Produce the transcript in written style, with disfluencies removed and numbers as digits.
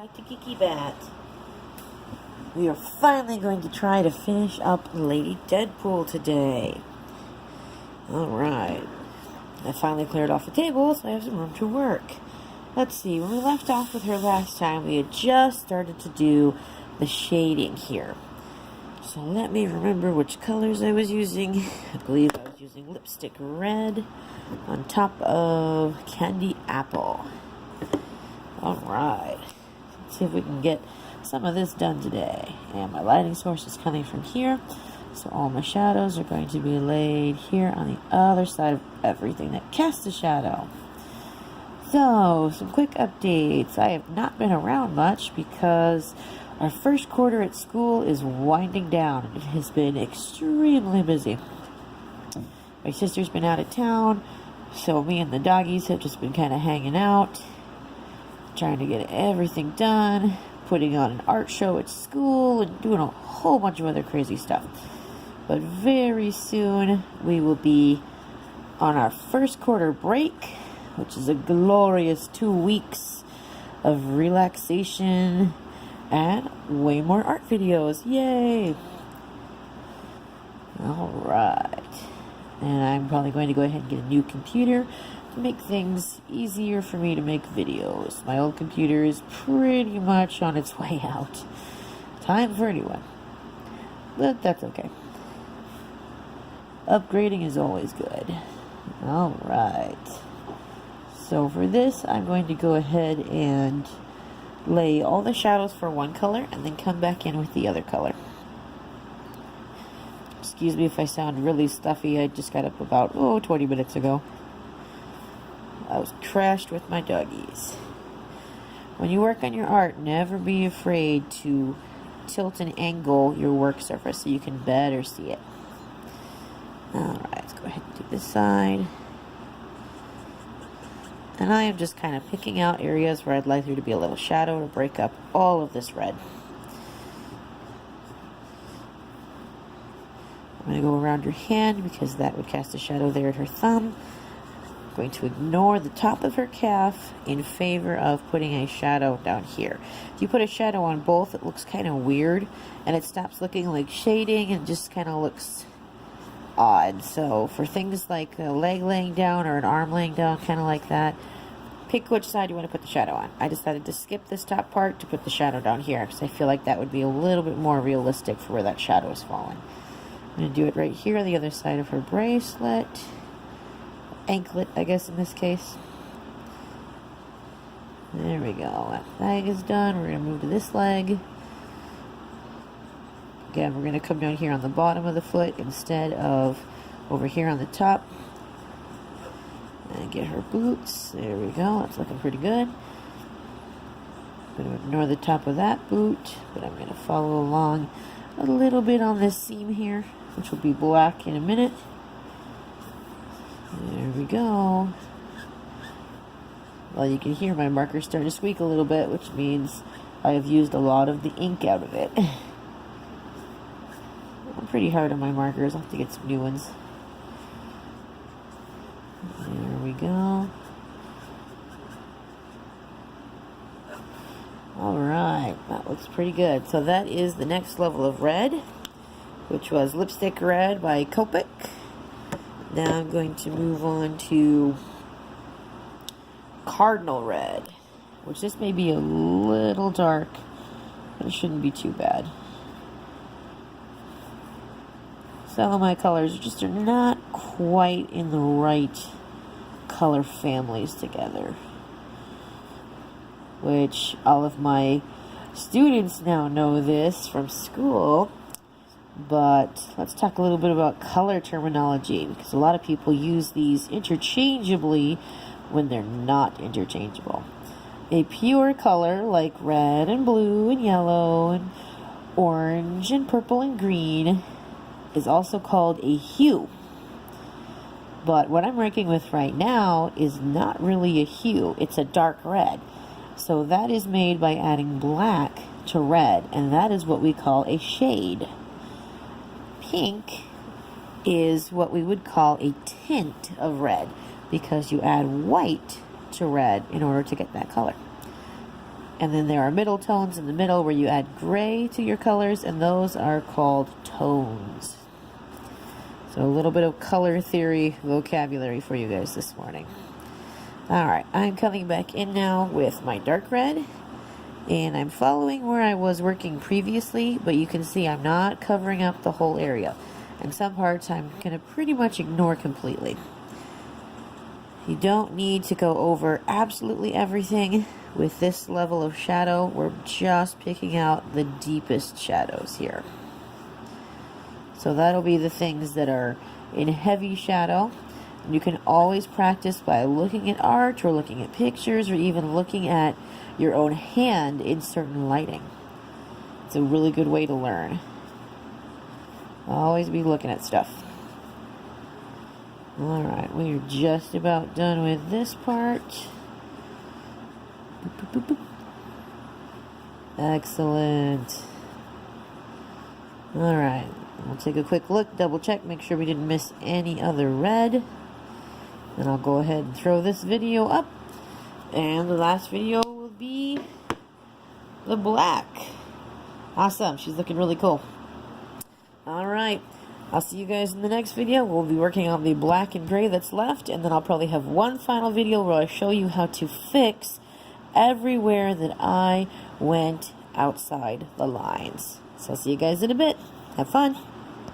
Back to Geeky Bat. We are finally going to try to finish up Lady Deadpool today. Alright. I finally cleared off the table, so I have some room to work. Let's see, when we left off with her last time, we had just started to do the shading here. So let me remember which colors I was using. I believe I was using lipstick red on top of candy apple. Alright. Let's see if we can get some of this done today. And my lighting source is coming from here. So all my shadows are going to be laid here on the other side of everything that casts a shadow. So, some quick updates. I have not been around much because our first quarter at school is winding down. It has been extremely busy. My sister's been out of town, so me and the doggies have just been kind of hanging out, trying to get everything done, putting on an art show at school, and doing a whole bunch of other crazy stuff. But very soon, we will be on our first quarter break, which is a glorious 2 weeks of relaxation and way more art videos. Yay! Alright. And I'm probably going to go ahead and get a new computer to make things easier for me to make videos. My old computer is pretty much on its way out. Time for a new one. But that's okay. Upgrading is always good. Alright. So for this, I'm going to go ahead and lay all the shadows for one color and then come back in with the other color. Excuse me if I sound really stuffy. I just got up about 20 minutes ago. I was crashed with my doggies. When you work on your art, never be afraid to tilt and angle your work surface so you can better see it. Alright, let's go ahead and do this side. And I am just kind of picking out areas where I'd like there to be a little shadow to break up all of this red. I'm going to go around her hand because that would cast a shadow there at her thumb. I'm going to ignore the top of her calf in favor of putting a shadow down here. If you put a shadow on both, it looks kind of weird and it stops looking like shading and just kind of looks odd. So for things like a leg laying down or an arm laying down, kind of like that, pick which side you want to put the shadow on. I decided to skip this top part to put the shadow down here because I feel like that would be a little bit more realistic for where that shadow is falling. I'm going to do it right here on the other side of her bracelet. Anklet, I guess, in this case. There we go. That leg is done. We're going to move to this leg. Again, we're going to come down here on the bottom of the foot instead of over here on the top. And get her boots. There we go. That's looking pretty good. I'm going to ignore the top of that boot, but I'm going to follow along a little bit on this seam here, which will be black in a minute. There we go. Well, you can hear my marker starting to squeak a little bit, which means I have used a lot of the ink out of it. I'm pretty hard on my markers. I'll have to get some new ones. There we go. Alright, that looks pretty good. So that is the next level of red, which was Lipstick Red by Copic. Now I'm going to move on to Cardinal Red, which this may be a little dark, but it shouldn't be too bad. Some of my colors just are not quite in the right color families together, which all of my students now know this from school. But let's talk a little bit about color terminology, because a lot of people use these interchangeably when they're not interchangeable. A pure color like red and blue and yellow and orange and purple and green is also called a hue. But what I'm working with right now is not really a hue, it's a dark red. So that is made by adding black to red, and that is what we call a shade. Pink is what we would call a tint of red, because you add white to red in order to get that color. And then there are middle tones in the middle where you add gray to your colors, and those are called tones. So a little bit of color theory vocabulary for you guys this morning. Alright, I'm coming back in now with my dark red, and I'm following where I was working previously, but you can see I'm not covering up the whole area. And some parts I'm going to pretty much ignore completely. You don't need to go over absolutely everything. With this level of shadow, we're just picking out the deepest shadows here. So that'll be the things that are in heavy shadow. You can always practice by looking at art or looking at pictures or even looking at your own hand in certain lighting. It's a really good way to learn. Always be looking at stuff. Alright, we are just about done with this part. Boop, boop, boop, boop. Excellent. Alright, we'll take a quick look, double check, make sure we didn't miss any other red. And I'll go ahead and throw this video up. And the last video will be the black. Awesome, she's looking really cool. Alright, I'll see you guys in the next video. We'll be working on the black and gray that's left, and then I'll probably have one final video where I show you how to fix everywhere that I went outside the lines. So I'll see you guys in a bit. Have fun.